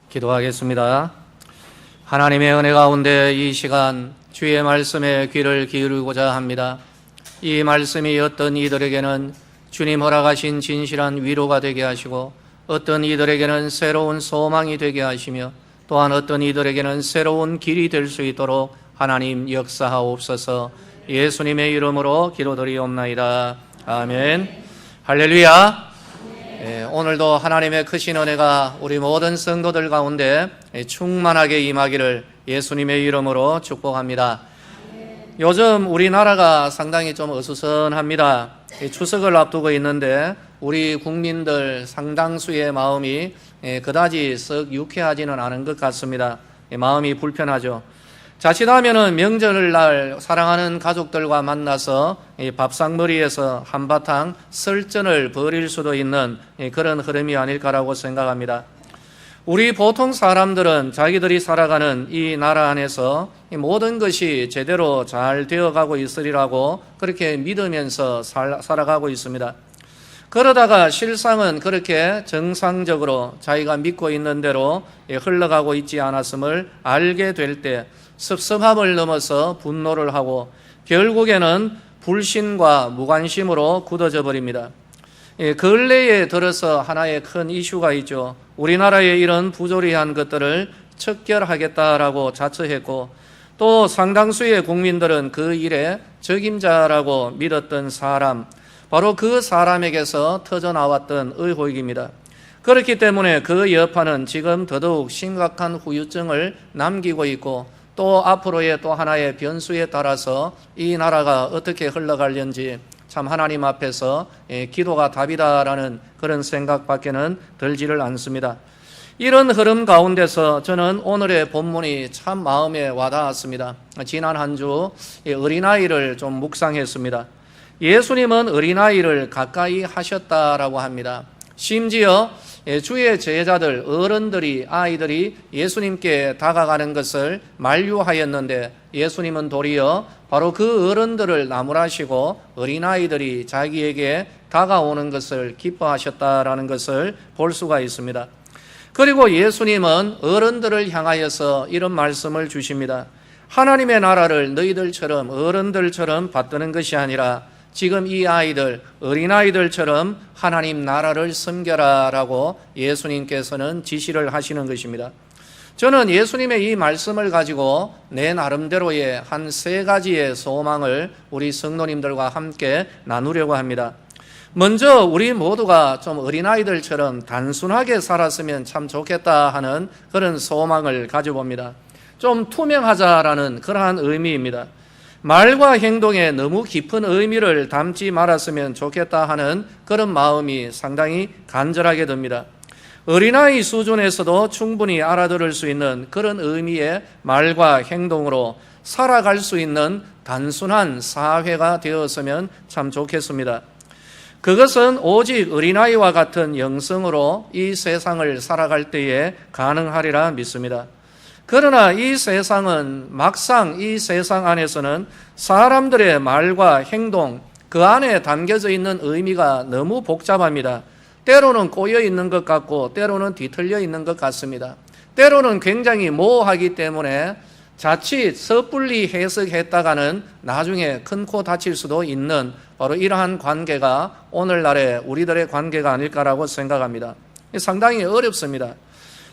기도하겠습니다. 하나님의 은혜 가운데 이 시간 주의 말씀에 귀를 기울이고자 합니다. 이 말씀이 어떤 이들에게는 주님 허락하신 진실한 위로가 되게 하시고, 어떤 이들에게는 새로운 소망이 되게 하시며, 또한 어떤 이들에게는 새로운 길이 될 수 있도록 하나님 역사하옵소서. 예수님의 이름으로 기도드리옵나이다. 아멘. 할렐루야. 오늘도 하나님의 크신 은혜가 우리 모든 성도들 가운데 충만하게 임하기를 예수님의 이름으로 축복합니다. 요즘 우리나라가 상당히 좀 어수선합니다. 추석을 앞두고 있는데 우리 국민들 상당수의 마음이 그다지 썩 유쾌하지는 않은 것 같습니다. 마음이 불편하죠. 자칫하면은 명절날 사랑하는 가족들과 만나서 밥상머리에서 한바탕 설전을 벌일 수도 있는 그런 흐름이 아닐까라고 생각합니다. 우리 보통 사람들은 자기들이 살아가는 이 나라 안에서 모든 것이 제대로 잘 되어가고 있으리라고 그렇게 믿으면서 살아가고 있습니다. 그러다가 실상은 그렇게 정상적으로 자기가 믿고 있는 대로 흘러가고 있지 않았음을 알게 될 때 섭섭함을 넘어서 분노를 하고 결국에는 불신과 무관심으로 굳어져 버립니다. 근래에 들어서 하나의 큰 이슈가 있죠. 우리나라의 이런 부조리한 것들을 척결하겠다라고 자처했고, 또 상당수의 국민들은 그 일에 적임자라고 믿었던 사람, 바로 그 사람에게서 터져나왔던 의혹입니다. 그렇기 때문에 그 여파는 지금 더더욱 심각한 후유증을 남기고 있고, 또 앞으로의 또 하나의 변수에 따라서 이 나라가 어떻게 흘러갈는지 참 하나님 앞에서 기도가 답이다라는 그런 생각밖에는 들지를 않습니다. 이런 흐름 가운데서 저는 오늘의 본문이 참 마음에 와닿았습니다. 지난 한 주 어린아이를 좀 묵상했습니다. 예수님은 어린아이를 가까이 하셨다라고 합니다. 심지어 주의 제자들, 어른들이, 아이들이 예수님께 다가가는 것을 만류하였는데 예수님은 도리어 바로 그 어른들을 나무라시고 어린아이들이 자기에게 다가오는 것을 기뻐하셨다라는 것을 볼 수가 있습니다. 그리고 예수님은 어른들을 향하여서 이런 말씀을 주십니다. 하나님의 나라를 너희들처럼 어른들처럼 받드는 것이 아니라 지금 이 아이들, 어린아이들처럼 하나님 나라를 섬겨라 라고 예수님께서는 지시를 하시는 것입니다. 저는 예수님의 이 말씀을 가지고 내 나름대로의 한 3가지의 소망을 우리 성도님들과 함께 나누려고 합니다. 먼저 우리 모두가 좀 어린아이들처럼 단순하게 살았으면 참 좋겠다 하는 그런 소망을 가져봅니다. 좀 투명하자라는 그러한 의미입니다. 말과 행동에 너무 깊은 의미를 담지 말았으면 좋겠다 하는 그런 마음이 상당히 간절하게 듭니다. 어린아이 수준에서도 충분히 알아들을 수 있는 그런 의미의 말과 행동으로 살아갈 수 있는 단순한 사회가 되었으면 참 좋겠습니다. 그것은 오직 어린아이와 같은 영성으로 이 세상을 살아갈 때에 가능하리라 믿습니다. 그러나 이 세상은 막상 이 세상 안에서는 사람들의 말과 행동, 그 안에 담겨져 있는 의미가 너무 복잡합니다. 때로는 꼬여 있는 것 같고 때로는 뒤틀려 있는 것 같습니다. 때로는 굉장히 모호하기 때문에 자칫 섣불리 해석했다가는 나중에 큰 코 다칠 수도 있는 바로 이러한 관계가 오늘날의 우리들의 관계가 아닐까라고 생각합니다. 상당히 어렵습니다.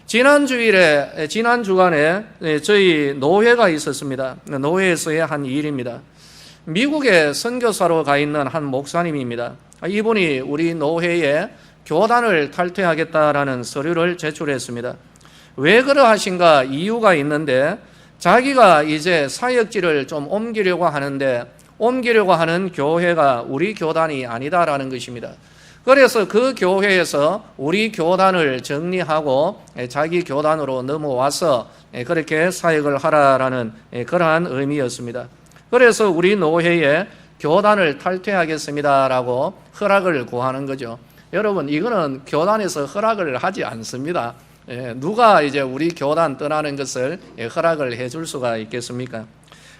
지난 주간에 저희 노회가 있었습니다. 노회에서의 한 일입니다. 미국에 선교사로 가 있는 한 목사님입니다. 이분이 우리 노회에 교단을 탈퇴하겠다라는 서류를 제출했습니다. 왜 그러하신가 이유가 있는데, 자기가 이제 사역지를 좀 옮기려고 하는데 옮기려고 하는 교회가 우리 교단이 아니다라는 것입니다. 그래서 그 교회에서 우리 교단을 정리하고 자기 교단으로 넘어와서 그렇게 사역을 하라라는 그러한 의미였습니다. 그래서 우리 노회에 교단을 탈퇴하겠습니다라고 허락을 구하는 거죠. 여러분, 이거는 교단에서 허락을 하지 않습니다. 누가 이제 우리 교단 떠나는 것을 허락을 해줄 수가 있겠습니까?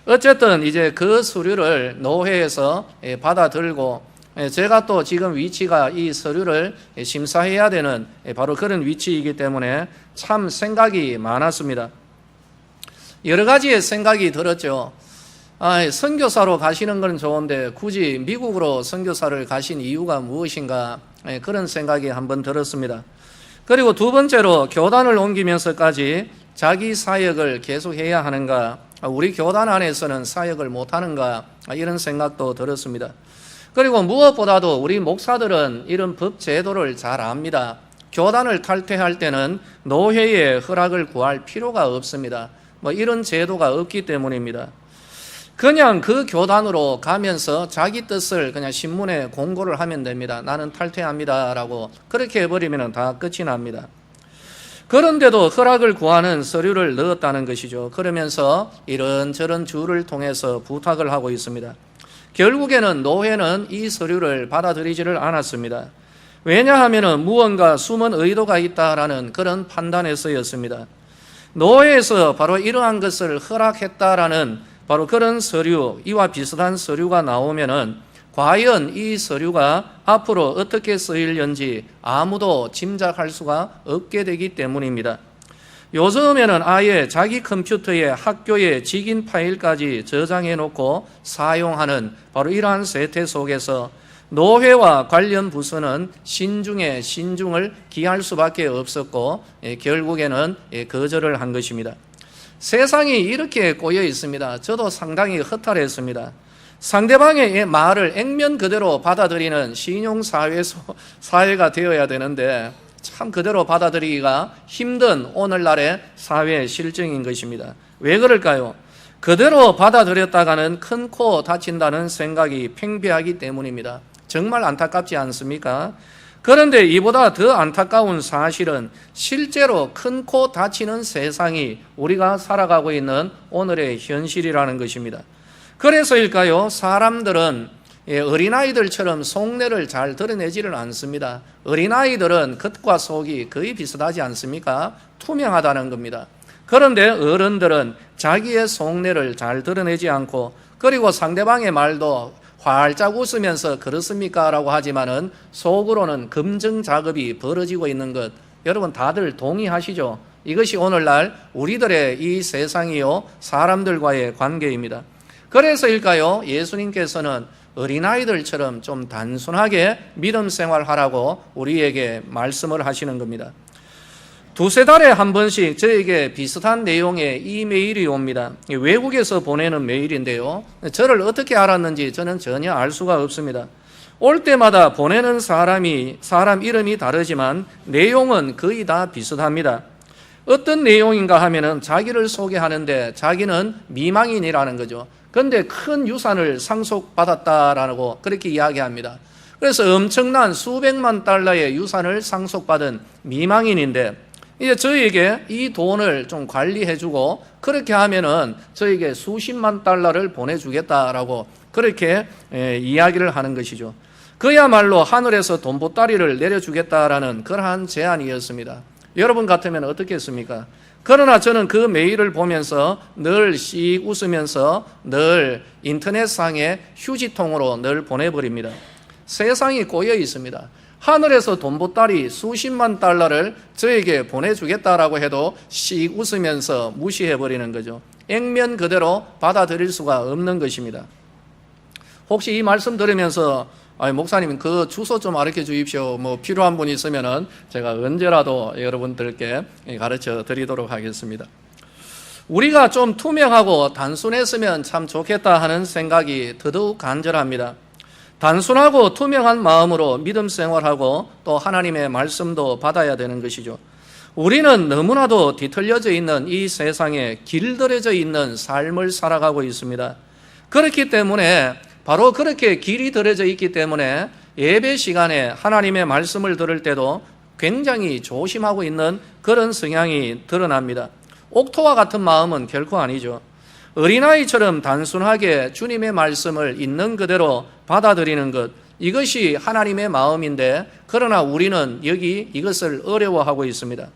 어쨌든 이제 그 서류를 노회에서 받아들고 제가 또 지금 위치가 이 서류를 심사해야 되는 바로 그런 위치이기 때문에 참 생각이 많았습니다. 여러 가지의 생각이 들었죠. 선교사로 가시는 건 좋은데 굳이 미국으로 선교사를 가신 이유가 무엇인가, 그런 생각이 한번 들었습니다. 그리고 두 번째로 교단을 옮기면서까지 자기 사역을 계속해야 하는가, 우리 교단 안에서는 사역을 못하는가, 이런 생각도 들었습니다. 그리고 무엇보다도 우리 목사들은 이런 법 제도를 잘 압니다. 교단을 탈퇴할 때는 노회의 허락을 구할 필요가 없습니다. 이런 제도가 없기 때문입니다. 그냥 그 교단으로 가면서 자기 뜻을 그냥 신문에 공고를 하면 됩니다. 나는 탈퇴합니다 라고 그렇게 해버리면 다 끝이 납니다. 그런데도 허락을 구하는 서류를 넣었다는 것이죠. 그러면서 이런저런 주를 통해서 부탁을 하고 있습니다. 결국에는 노회는 이 서류를 받아들이지를 않았습니다. 왜냐하면 무언가 숨은 의도가 있다라는 그런 판단에서였습니다. 노회에서 바로 이러한 것을 허락했다라는 바로 그런 서류, 이와 비슷한 서류가 나오면은 과연 이 서류가 앞으로 어떻게 쓰일는지 아무도 짐작할 수가 없게 되기 때문입니다. 요즘에는 아예 자기 컴퓨터에 학교의 직인 파일까지 저장해 놓고 사용하는 바로 이러한 세태 속에서 노회와 관련 부서는 신중에 신중을 기할 수밖에 없었고 결국에는 거절을 한 것입니다. 세상이 이렇게 꼬여 있습니다. 저도 상당히 허탈했습니다. 상대방의 말을 액면 그대로 받아들이는 신용사회가 되어야 되는데 참 그대로 받아들이기가 힘든 오늘날의 사회의 실정인 것입니다. 왜 그럴까요? 그대로 받아들였다가는 큰 코 다친다는 생각이 팽배하기 때문입니다. 정말 안타깝지 않습니까? 그런데 이보다 더 안타까운 사실은 실제로 큰 코 다치는 세상이 우리가 살아가고 있는 오늘의 현실이라는 것입니다. 그래서일까요? 사람들은 어린아이들처럼 속내를 잘 드러내지를 않습니다. 어린아이들은 겉과 속이 거의 비슷하지 않습니까? 투명하다는 겁니다. 그런데 어른들은 자기의 속내를 잘 드러내지 않고 그리고 상대방의 말도 활짝 웃으면서 그렇습니까? 라고 하지만은 속으로는 검증 작업이 벌어지고 있는 것, 여러분 다들 동의하시죠? 이것이 오늘날 우리들의 이 세상이요 사람들과의 관계입니다. 그래서일까요? 예수님께서는 어린아이들처럼 좀 단순하게 믿음 생활하라고 우리에게 말씀을 하시는 겁니다. 두세 달에 한 번씩 저에게 비슷한 내용의 이메일이 옵니다. 외국에서 보내는 메일인데요. 저를 어떻게 알았는지 저는 전혀 알 수가 없습니다. 올 때마다 보내는 사람 이름이 다르지만 내용은 거의 다 비슷합니다. 어떤 내용인가 하면은 자기를 소개하는데 자기는 미망인이라는 거죠. 그런데 큰 유산을 상속받았다라고 그렇게 이야기합니다. 그래서 엄청난 수백만 달러의 유산을 상속받은 미망인인데 이제 저에게 이 돈을 좀 관리해주고 그렇게 하면은 저에게 수십만 달러를 보내주겠다라고 그렇게 이야기를 하는 것이죠. 그야말로 하늘에서 돈보따리를 내려주겠다라는 그러한 제안이었습니다. 여러분 같으면 어떻겠습니까? 그러나 저는 그 메일을 보면서 늘 씩 웃으면서 늘 인터넷상에 휴지통으로 늘 보내버립니다. 세상이 꼬여 있습니다. 하늘에서 돈보따리 수십만 달러를 저에게 보내주겠다라고 해도 씩 웃으면서 무시해버리는 거죠. 액면 그대로 받아들일 수가 없는 것입니다. 혹시 이 말씀 들으면서 목사님 그 주소 좀 알려 주십시오. 필요한 분 있으면은 제가 언제라도 여러분들께 가르쳐 드리도록 하겠습니다. 우리가 좀 투명하고 단순했으면 참 좋겠다 하는 생각이 더더욱 간절합니다. 단순하고 투명한 마음으로 믿음 생활하고 또 하나님의 말씀도 받아야 되는 것이죠. 우리는 너무나도 뒤틀려져 있는 이 세상에 길들여져 있는 삶을 살아가고 있습니다. 그렇기 때문에 바로 그렇게 길이 들여져 있기 때문에 예배 시간에 하나님의 말씀을 들을 때도 굉장히 조심하고 있는 그런 성향이 드러납니다. 옥토와 같은 마음은 결코 아니죠. 어린아이처럼 단순하게 주님의 말씀을 있는 그대로 받아들이는 것, 이것이 하나님의 마음인데 그러나 우리는 여기 이것을 어려워하고 있습니다.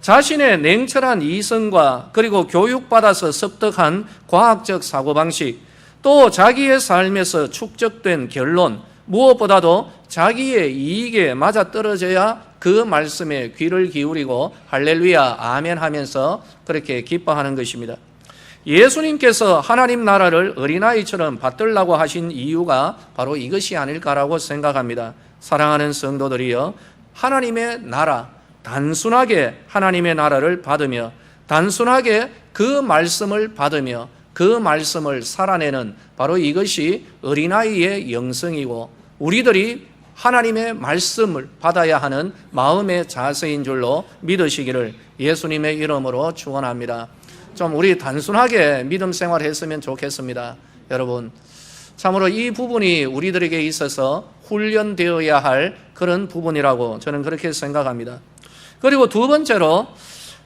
자신의 냉철한 이성과 그리고 교육받아서 습득한 과학적 사고방식, 또 자기의 삶에서 축적된 결론, 무엇보다도 자기의 이익에 맞아떨어져야 그 말씀에 귀를 기울이고 할렐루야 아멘 하면서 그렇게 기뻐하는 것입니다. 예수님께서 하나님 나라를 어린아이처럼 받들라고 하신 이유가 바로 이것이 아닐까라고 생각합니다. 사랑하는 성도들이여, 하나님의 나라, 단순하게 하나님의 나라를 받으며 단순하게 그 말씀을 받으며 그 말씀을 살아내는 바로 이것이 어린아이의 영성이고 우리들이 하나님의 말씀을 받아야 하는 마음의 자세인 줄로 믿으시기를 예수님의 이름으로 축원합니다. 좀 우리 단순하게 믿음 생활했으면 좋겠습니다. 여러분, 참으로 이 부분이 우리들에게 있어서 훈련되어야 할 그런 부분이라고 저는 그렇게 생각합니다. 그리고 두 번째로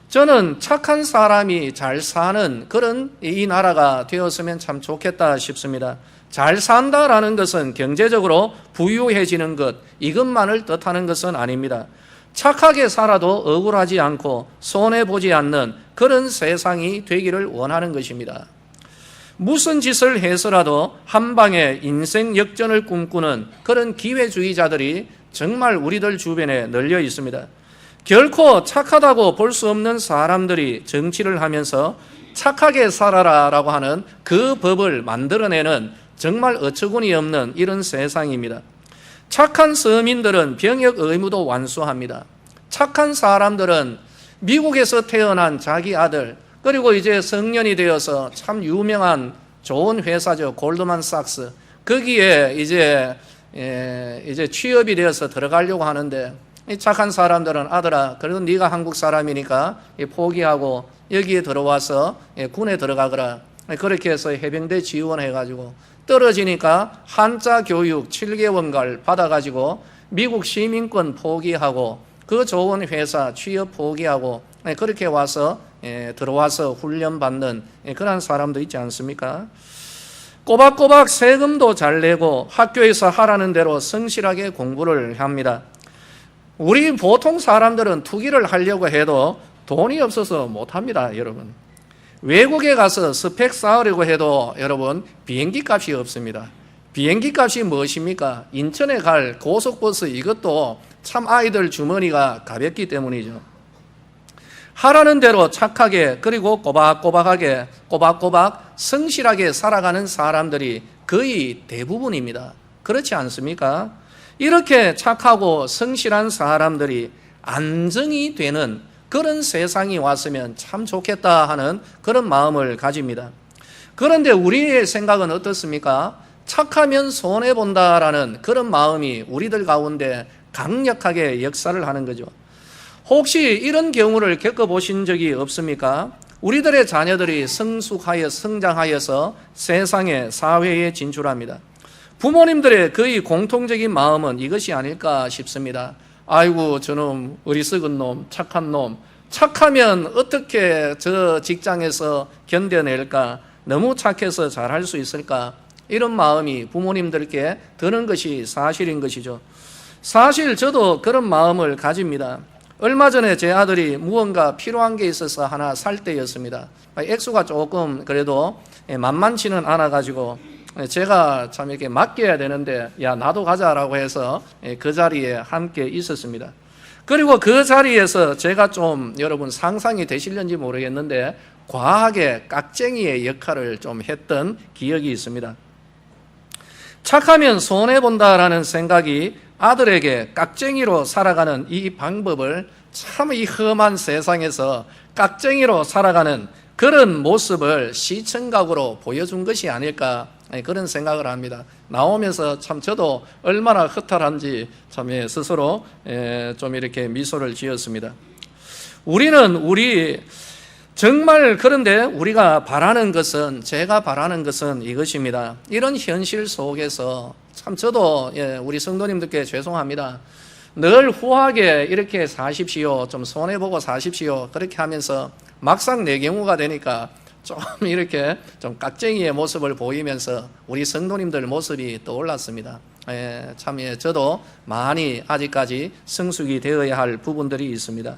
저는 착한 사람이 잘 사는 그런 이 나라가 되었으면 참 좋겠다 싶습니다. 잘 산다라는 것은 경제적으로 부유해지는 것, 이것만을 뜻하는 것은 아닙니다. 착하게 살아도 억울하지 않고 손해보지 않는 그런 세상이 되기를 원하는 것입니다. 무슨 짓을 해서라도 한 방에 인생 역전을 꿈꾸는 그런 기회주의자들이 정말 우리들 주변에 널려 있습니다. 결코 착하다고 볼 수 없는 사람들이 정치를 하면서 착하게 살아라라고 하는 그 법을 만들어내는 정말 어처구니 없는 이런 세상입니다. 착한 서민들은 병역 의무도 완수합니다. 착한 사람들은 미국에서 태어난 자기 아들, 그리고 이제 성년이 되어서 참 유명한 좋은 회사죠. 골드만삭스. 거기에 이제 취업이 되어서 들어가려고 하는데 이 착한 사람들은 아들아, 그래도 네가 한국 사람이니까 포기하고 여기에 들어와서 군에 들어가거라. 그렇게 해서 해병대 지원해가지고 떨어지니까 한자 교육 7개월간 받아가지고 미국 시민권 포기하고 그 좋은 회사 취업 포기하고 그렇게 와서 들어와서 훈련받는 그런 사람도 있지 않습니까? 꼬박꼬박 세금도 잘 내고 학교에서 하라는 대로 성실하게 공부를 합니다. 우리 보통 사람들은 투기를 하려고 해도 돈이 없어서 못합니다, 여러분. 외국에 가서 스펙 쌓으려고 해도 여러분 비행기 값이 없습니다. 비행기 값이 무엇입니까? 인천에 갈 고속버스, 이것도 참 아이들 주머니가 가볍기 때문이죠. 하라는 대로 착하게, 그리고 꼬박꼬박하게, 꼬박꼬박 성실하게 살아가는 사람들이 거의 대부분입니다. 그렇지 않습니까? 이렇게 착하고 성실한 사람들이 안정이 되는 그런 세상이 왔으면 참 좋겠다 하는 그런 마음을 가집니다. 그런데 우리의 생각은 어떻습니까? 착하면 손해본다라는 그런 마음이 우리들 가운데 강력하게 역사를 하는 거죠. 혹시 이런 경우를 겪어보신 적이 없습니까? 우리들의 자녀들이 성숙하여 성장하여서 세상에, 사회에 진출합니다. 부모님들의 거의 공통적인 마음은 이것이 아닐까 싶습니다. 아이고, 저놈 어리석은 놈, 착한 놈, 착하면 어떻게 저 직장에서 견뎌낼까? 너무 착해서 잘할 수 있을까? 이런 마음이 부모님들께 드는 것이 사실인 것이죠. 사실 저도 그런 마음을 가집니다. 얼마 전에 제 아들이 무언가 필요한 게 있어서 하나 살 때였습니다. 액수가 조금 그래도 만만치는 않아가지고 제가 참 이렇게 맡겨야 되는데 야 나도 가자라고 해서 그 자리에 함께 있었습니다. 그리고 그 자리에서 제가 좀 여러분 상상이 되실는지 모르겠는데 과하게 깍쟁이의 역할을 좀 했던 기억이 있습니다. 착하면 손해본다라는 생각이 아들에게 깍쟁이로 살아가는 이 방법을 참 이 험한 세상에서 깍쟁이로 살아가는 그런 모습을 시청각으로 보여준 것이 아닐까 그런 생각을 합니다. 나오면서 참 저도 얼마나 허탈한지 참 스스로 좀 이렇게 미소를 지었습니다. 우리 정말 그런데 우리가 바라는 것은 제가 바라는 것은 이것입니다. 이런 현실 속에서 참 저도 우리 성도님들께 죄송합니다. 늘 후하게 이렇게 사십시오. 좀 손해보고 사십시오. 그렇게 하면서 막상 내 경우가 되니까 좀 이렇게 좀 깍쟁이의 모습을 보이면서 우리 성도님들 모습이 떠올랐습니다. 참 저도 많이 아직까지 성숙이 되어야 할 부분들이 있습니다.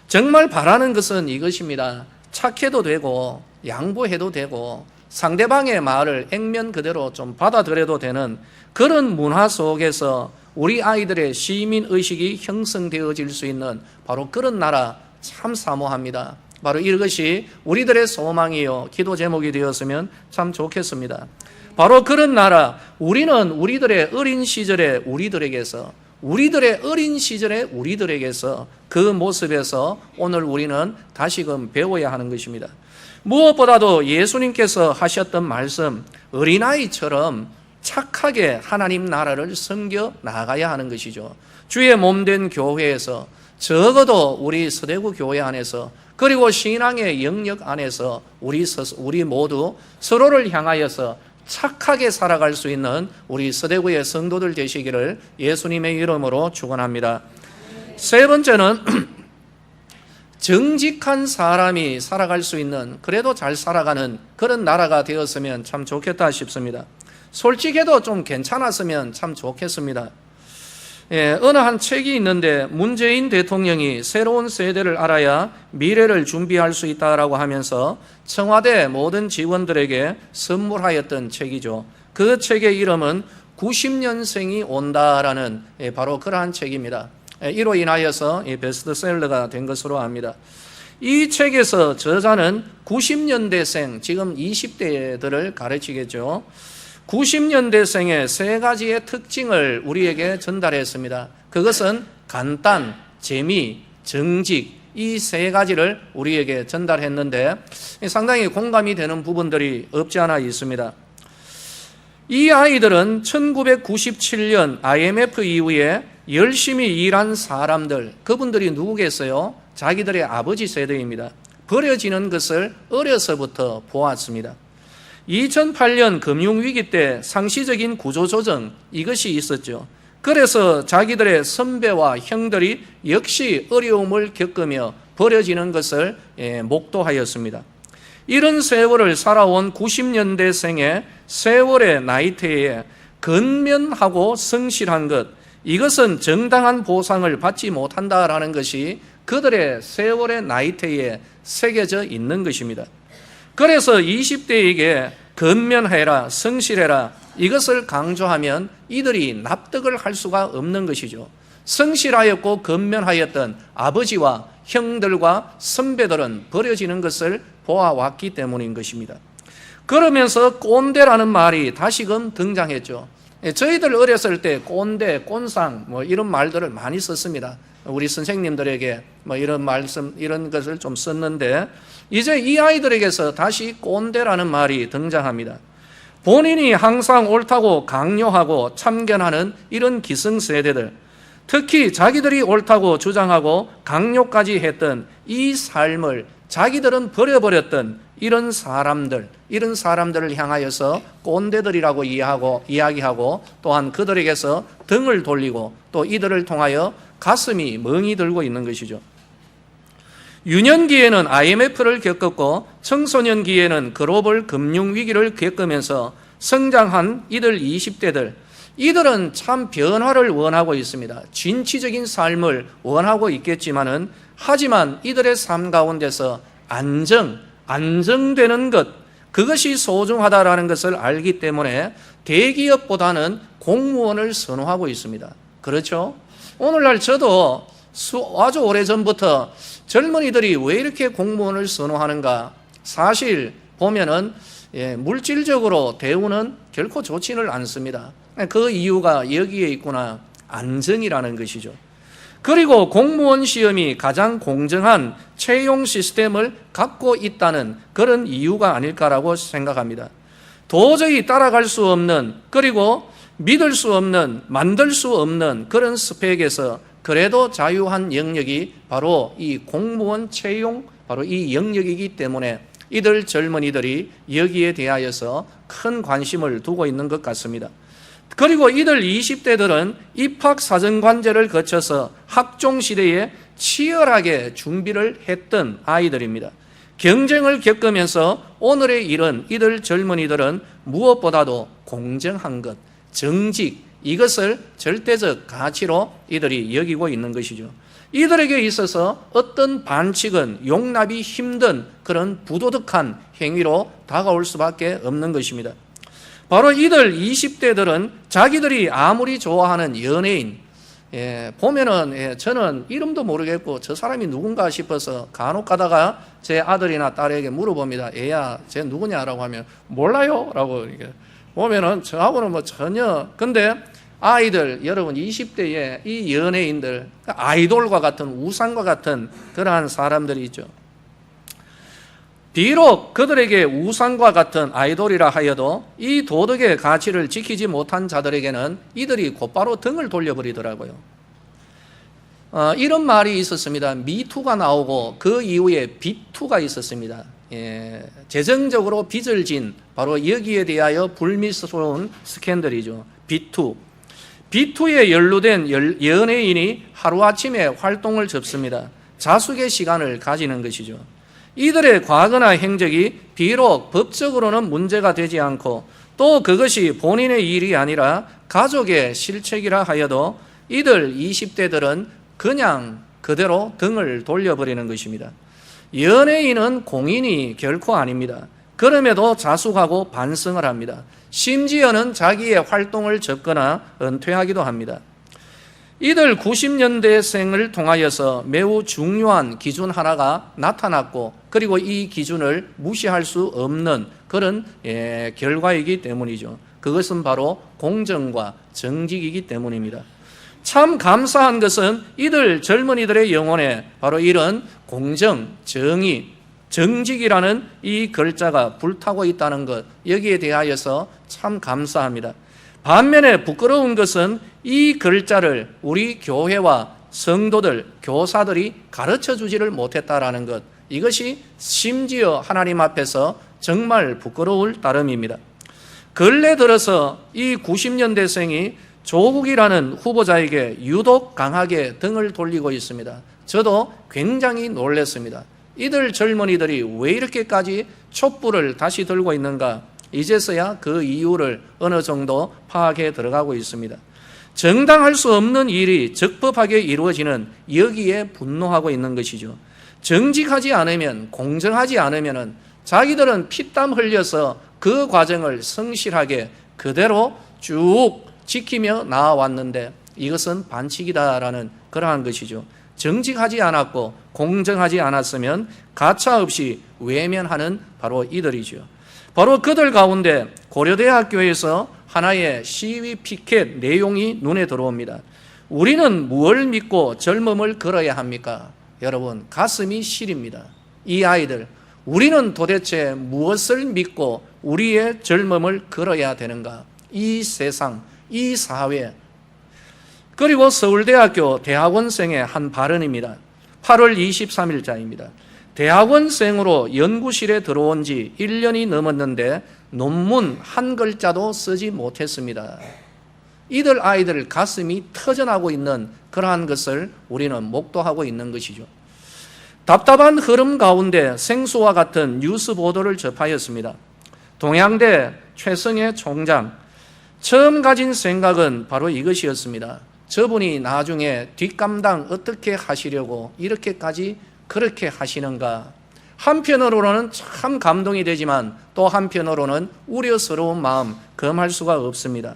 정말 바라는 것은 이것입니다. 착해도 되고 양보해도 되고 상대방의 말을 액면 그대로 좀 받아들여도 되는 그런 문화 속에서 우리 아이들의 시민의식이 형성되어질 수 있는 바로 그런 나라 참 사모합니다. 바로 이것이 우리들의 소망이요 기도 제목이 되었으면 참 좋겠습니다. 바로 그런 나라, 우리는 우리들의 어린 시절에 우리들에게서 그 모습에서 오늘 우리는 다시금 배워야 하는 것입니다. 무엇보다도 예수님께서 하셨던 말씀, 어린아이처럼 착하게 하나님 나라를 섬겨 나가야 하는 것이죠. 주의 몸된 교회에서, 적어도 우리 서대구 교회 안에서, 그리고 신앙의 영역 안에서 우리 모두 서로를 향하여서 착하게 살아갈 수 있는 우리 서대구의 성도들 되시기를 예수님의 이름으로 축원합니다. 세 번째는 정직한 사람이 살아갈 수 있는, 그래도 잘 살아가는 그런 나라가 되었으면 참 좋겠다 싶습니다. 솔직해도 좀 괜찮았으면 참 좋겠습니다. 어느 한 책이 있는데 문재인 대통령이 새로운 세대를 알아야 미래를 준비할 수 있다라고 하면서 청와대 모든 직원들에게 선물하였던 책이죠. 그 책의 이름은 90년생이 온다라는 바로 그러한 책입니다. 이로 인하여서 베스트셀러가 된 것으로 압니다. 이 책에서 저자는 90년대생, 지금 20대들을 가르치겠죠. 90년대생의 세 가지의 특징을 우리에게 전달했습니다. 그것은 간단, 재미, 정직, 이 세 가지를 우리에게 전달했는데 상당히 공감이 되는 부분들이 없지 않아 있습니다. 이 아이들은 1997년 IMF 이후에 열심히 일한 사람들, 그분들이 누구겠어요? 자기들의 아버지 세대입니다. 버려지는 것을 어려서부터 보았습니다. 2008년 금융위기 때 상시적인 구조조정, 이것이 있었죠. 그래서 자기들의 선배와 형들이 역시 어려움을 겪으며 버려지는 것을 목도하였습니다. 이런 세월을 살아온 90년대생의 세월의 나이테에 근면하고 성실한 것, 이것은 정당한 보상을 받지 못한다라는 것이 그들의 세월의 나이테에 새겨져 있는 것입니다. 그래서 20대에게 근면해라, 성실해라, 이것을 강조하면 이들이 납득을 할 수가 없는 것이죠. 성실하였고 근면하였던 아버지와 형들과 선배들은 버려지는 것을 보아왔기 때문인 것입니다. 그러면서 꼰대라는 말이 다시금 등장했죠. 저희들 어렸을 때 꼰대, 꼰상 이런 말들을 많이 썼습니다. 우리 선생님들에게 이런 말씀, 이런 것을 좀 썼는데 이제 이 아이들에게서 다시 꼰대라는 말이 등장합니다. 본인이 항상 옳다고 강요하고 참견하는 이런 기성세대들, 특히 자기들이 옳다고 주장하고 강요까지 했던 이 삶을 자기들은 버려버렸던 이런 사람들을 향하여서 꼰대들이라고 이야기하고 또한 그들에게서 등을 돌리고 또 이들을 통하여 가슴이 멍이 들고 있는 것이죠. 유년기에는 IMF를 겪었고 청소년기에는 글로벌 금융위기를 겪으면서 성장한 이들 20대들, 이들은 참 변화를 원하고 있습니다. 진취적인 삶을 원하고 있겠지만은 하지만 이들의 삶 가운데서 안정되는 것, 그것이 소중하다라는 것을 알기 때문에 대기업보다는 공무원을 선호하고 있습니다. 그렇죠? 오늘날 저도 아주 오래전부터 젊은이들이 왜 이렇게 공무원을 선호하는가, 사실 보면은 물질적으로 대우는 결코 좋지는 않습니다. 그 이유가 여기에 있구나, 안정이라는 것이죠. 그리고 공무원 시험이 가장 공정한 채용 시스템을 갖고 있다는 그런 이유가 아닐까라고 생각합니다. 도저히 따라갈 수 없는, 그리고 믿을 수 없는, 만들 수 없는 그런 스펙에서 그래도 자유한 영역이 바로 이 공무원 채용, 바로 이 영역이기 때문에 이들 젊은이들이 여기에 대하여서 큰 관심을 두고 있는 것 같습니다. 그리고 이들 20대들은 입학사정관제를 거쳐서 학종시대에 치열하게 준비를 했던 아이들입니다. 경쟁을 겪으면서 오늘의 이들 젊은이들은 무엇보다도 공정한 것, 정직, 이것을 절대적 가치로 이들이 여기고 있는 것이죠. 이들에게 있어서 어떤 반칙은 용납이 힘든 그런 부도덕한 행위로 다가올 수밖에 없는 것입니다. 바로 이들 20대들은 자기들이 아무리 좋아하는 연예인, 보면은 저는 이름도 모르겠고 저 사람이 누군가 싶어서 간혹 가다가 제 아들이나 딸에게 물어봅니다. 얘야, 쟤 누구냐라고 하면 몰라요? 라고 이렇게 보면은 저하고는 뭐 전혀. 근데 아이들, 여러분 20대에 이 연예인들, 아이돌과 같은 우상과 같은 그러한 사람들이 있죠. 비록 그들에게 우상과 같은 아이돌이라 하여도 이 도덕의 가치를 지키지 못한 자들에게는 이들이 곧바로 등을 돌려버리더라고요. 이런 말이 있었습니다. 미투가 나오고 그 이후에 비투가 있었습니다. 재정적으로 빚을 진 바로 여기에 대하여 불미스러운 스캔들이죠. 비투. 비투에 연루된 연예인이 하루아침에 활동을 접습니다. 자숙의 시간을 가지는 것이죠. 이들의 과거나 행적이 비록 법적으로는 문제가 되지 않고 또 그것이 본인의 일이 아니라 가족의 실책이라 하여도 이들 20대들은 그냥 그대로 등을 돌려버리는 것입니다. 연예인은 공인이 결코 아닙니다. 그럼에도 자숙하고 반성을 합니다. 심지어는 자기의 활동을 접거나 은퇴하기도 합니다. 이들 90년대생을 통하여서 매우 중요한 기준 하나가 나타났고, 그리고 이 기준을 무시할 수 없는 그런 결과이기 때문이죠. 그것은 바로 공정과 정직이기 때문입니다. 참 감사한 것은 이들 젊은이들의 영혼에 바로 이런 공정, 정의, 정직이라는 이 글자가 불타고 있다는 것, 여기에 대하여서 참 감사합니다. 반면에 부끄러운 것은 이 글자를 우리 교회와 성도들, 교사들이 가르쳐 주지를 못했다라는 것, 이것이 심지어 하나님 앞에서 정말 부끄러울 따름입니다. 근래 들어서 이 90년대생이 조국이라는 후보자에게 유독 강하게 등을 돌리고 있습니다. 저도 굉장히 놀랐습니다. 이들 젊은이들이 왜 이렇게까지 촛불을 다시 들고 있는가? 이제서야 그 이유를 어느 정도 파악해 들어가고 있습니다. 정당할 수 없는 일이 적법하게 이루어지는 여기에 분노하고 있는 것이죠. 정직하지 않으면, 공정하지 않으면 자기들은 피땀 흘려서 그 과정을 성실하게 그대로 쭉 지키며 나아왔는데 이것은 반칙이다라는 그러한 것이죠. 정직하지 않았고 공정하지 않았으면 가차없이 외면하는 바로 이들이죠. 바로 그들 가운데 고려대학교에서 하나의 시위 피켓 내용이 눈에 들어옵니다. 우리는 무엇을 믿고 젊음을 걸어야 합니까? 여러분, 가슴이 시립니다. 이 아이들, 우리는 도대체 무엇을 믿고 우리의 젊음을 걸어야 되는가? 이 세상, 이 사회. 그리고 서울대학교 대학원생의 한 발언입니다. 8월 23일자입니다. 대학원생으로 연구실에 들어온 지 1년이 넘었는데 논문 한 글자도 쓰지 못했습니다. 이들 아이들 가슴이 터져나고 있는 그러한 것을 우리는 목도하고 있는 것이죠. 답답한 흐름 가운데 생수와 같은 뉴스 보도를 접하였습니다. 동양대 최성해 총장, 처음 가진 생각은 바로 이것이었습니다. 저분이 나중에 뒷감당 어떻게 하시려고 이렇게까지 그렇게 하시는가. 한편으로는 참 감동이 되지만 또 한편으로는 우려스러운 마음 금할 수가 없습니다.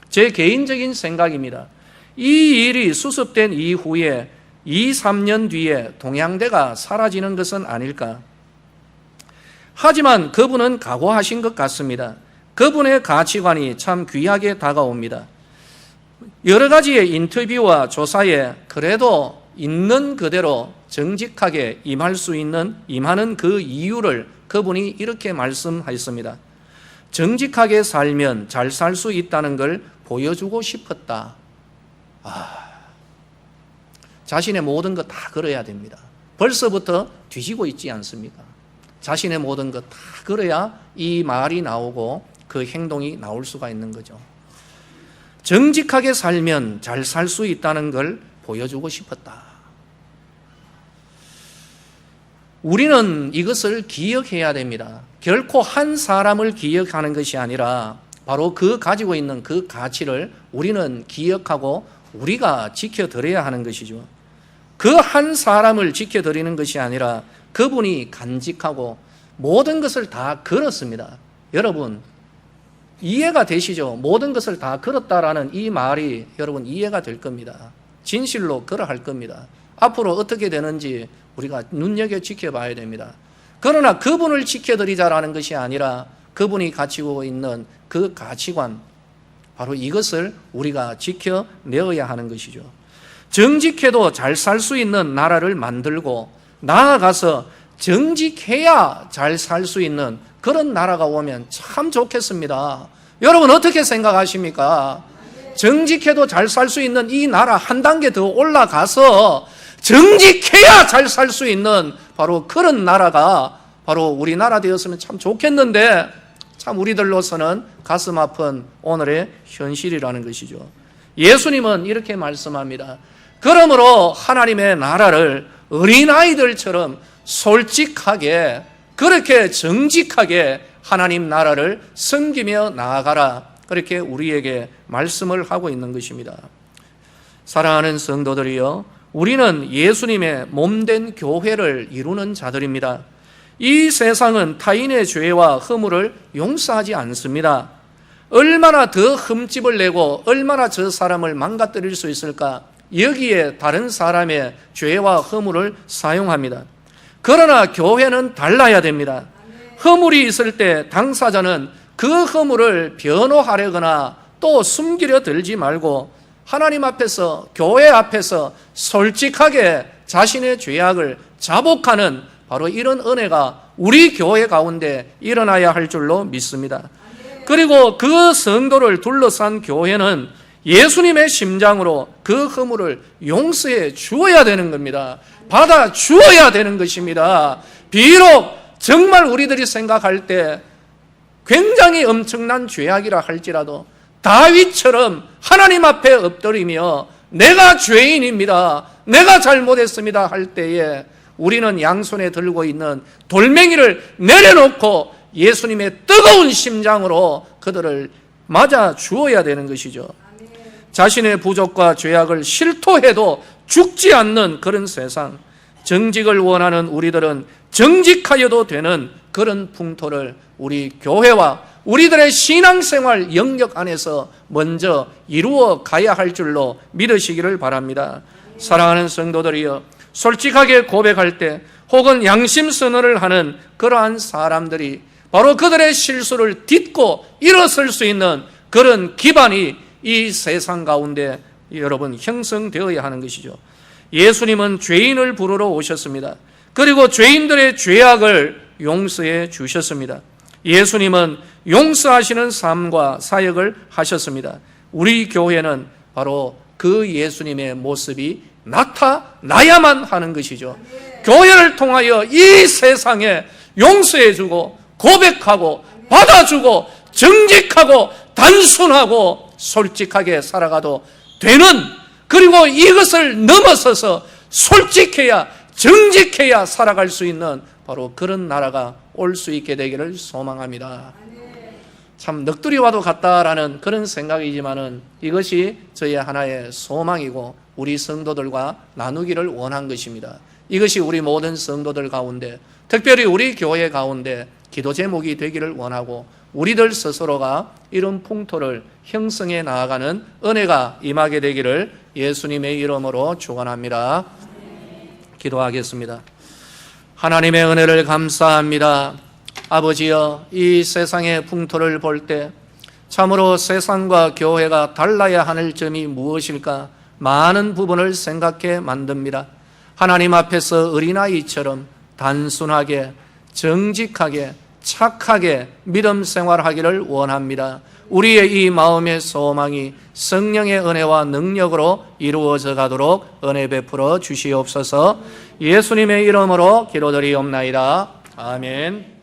제 개인적인 생각입니다. 이 일이 수습된 이후에 2, 3년 뒤에 동양대가 사라지는 것은 아닐까. 하지만 그분은 각오하신 것 같습니다. 그분의 가치관이 참 귀하게 다가옵니다. 여러 가지의 인터뷰와 조사에 그래도 있는 그대로 정직하게 임하는 그 이유를 그분이 이렇게 말씀하셨습니다. 정직하게 살면 잘 살 수 있다는 걸 보여주고 싶었다. 자신의 모든 것 다 걸어야 됩니다. 벌써부터 뒤지고 있지 않습니까? 자신의 모든 것 다 걸어야 이 말이 나오고 그 행동이 나올 수가 있는 거죠. 정직하게 살면 잘 살 수 있다는 걸 보여주고 싶었다. 우리는 이것을 기억해야 됩니다. 결코 한 사람을 기억하는 것이 아니라 바로 그 가지고 있는 그 가치를 우리는 기억하고 우리가 지켜드려야 하는 것이죠. 그 한 사람을 지켜드리는 것이 아니라 그분이 간직하고 모든 것을 다 걸었습니다. 여러분 이해가 되시죠? 모든 것을 다 걸었다라는 이 말이 여러분 이해가 될 겁니다. 진실로 걸어할 겁니다. 앞으로 어떻게 되는지 우리가 눈여겨 지켜봐야 됩니다. 그러나 그분을 지켜드리자라는 것이 아니라 그분이 가지고 있는 그 가치관, 바로 이것을 우리가 지켜내어야 하는 것이죠. 정직해도 잘 살 수 있는 나라를 만들고 나아가서 정직해야 잘 살 수 있는 그런 나라가 오면 참 좋겠습니다. 여러분 어떻게 생각하십니까? 정직해도 잘 살 수 있는 이 나라 한 단계 더 올라가서 정직해야 잘 살 수 있는 바로 그런 나라가 바로 우리나라 되었으면 참 좋겠는데 참 우리들로서는 가슴 아픈 오늘의 현실이라는 것이죠. 예수님은 이렇게 말씀합니다. 그러므로 하나님의 나라를 어린아이들처럼 솔직하게 그렇게 정직하게 하나님 나라를 섬기며 나아가라, 그렇게 우리에게 말씀을 하고 있는 것입니다. 사랑하는 성도들이여, 우리는 예수님의 몸된 교회를 이루는 자들입니다. 이 세상은 타인의 죄와 허물을 용서하지 않습니다. 얼마나 더 흠집을 내고 얼마나 저 사람을 망가뜨릴 수 있을까, 여기에 다른 사람의 죄와 허물을 사용합니다. 그러나 교회는 달라야 됩니다. 허물이 있을 때 당사자는 그 허물을 변호하려거나 또 숨기려 들지 말고 하나님 앞에서, 교회 앞에서 솔직하게 자신의 죄악을 자복하는 바로 이런 은혜가 우리 교회 가운데 일어나야 할 줄로 믿습니다. 그리고 그 성도를 둘러싼 교회는 예수님의 심장으로 그 허물을 용서해 주어야 되는 겁니다. 받아 주어야 되는 것입니다. 비록 정말 우리들이 생각할 때 굉장히 엄청난 죄악이라 할지라도 다윗처럼 하나님 앞에 엎드리며 내가 죄인입니다, 내가 잘못했습니다 할 때에 우리는 양손에 들고 있는 돌멩이를 내려놓고 예수님의 뜨거운 심장으로 그들을 맞아 주어야 되는 것이죠. 자신의 부족과 죄악을 실토해도 죽지 않는 그런 세상, 정직을 원하는 우리들은 정직하여도 되는 그런 풍토를 우리 교회와 우리들의 신앙생활 영역 안에서 먼저 이루어 가야 할 줄로 믿으시기를 바랍니다. 사랑하는 성도들이여, 솔직하게 고백할 때 혹은 양심 선언을 하는 그러한 사람들이 바로 그들의 실수를 딛고 일어설 수 있는 그런 기반이 이 세상 가운데 여러분 형성되어야 하는 것이죠. 예수님은 죄인을 부르러 오셨습니다. 그리고 죄인들의 죄악을 용서해 주셨습니다. 예수님은 용서하시는 삶과 사역을 하셨습니다. 우리 교회는 바로 그 예수님의 모습이 나타나야만 하는 것이죠. 교회를 통하여 이 세상에 용서해주고 고백하고 받아주고 정직하고 단순하고 솔직하게 살아가도 되는, 그리고 이것을 넘어서서 솔직해야 정직해야 살아갈 수 있는 바로 그런 나라가 올 수 있게 되기를 소망합니다. 참 넋두리와도 같다라는 그런 생각이지만은 이것이 저의 하나의 소망이고 우리 성도들과 나누기를 원한 것입니다. 이것이 우리 모든 성도들 가운데, 특별히 우리 교회 가운데 기도 제목이 되기를 원하고 우리들 스스로가 이런 풍토를 형성해 나아가는 은혜가 임하게 되기를 예수님의 이름으로 축원합니다. 기도하겠습니다. 하나님의 은혜를 감사합니다. 아버지여, 이 세상의 풍토를 볼 때 참으로 세상과 교회가 달라야 하는 점이 무엇일까 많은 부분을 생각해 만듭니다. 하나님 앞에서 어린아이처럼 단순하게 정직하게 착하게 믿음 생활하기를 원합니다. 우리의 이 마음의 소망이 성령의 은혜와 능력으로 이루어져 가도록 은혜 베풀어 주시옵소서. 예수님의 이름으로 기도드리옵나이다. 아멘.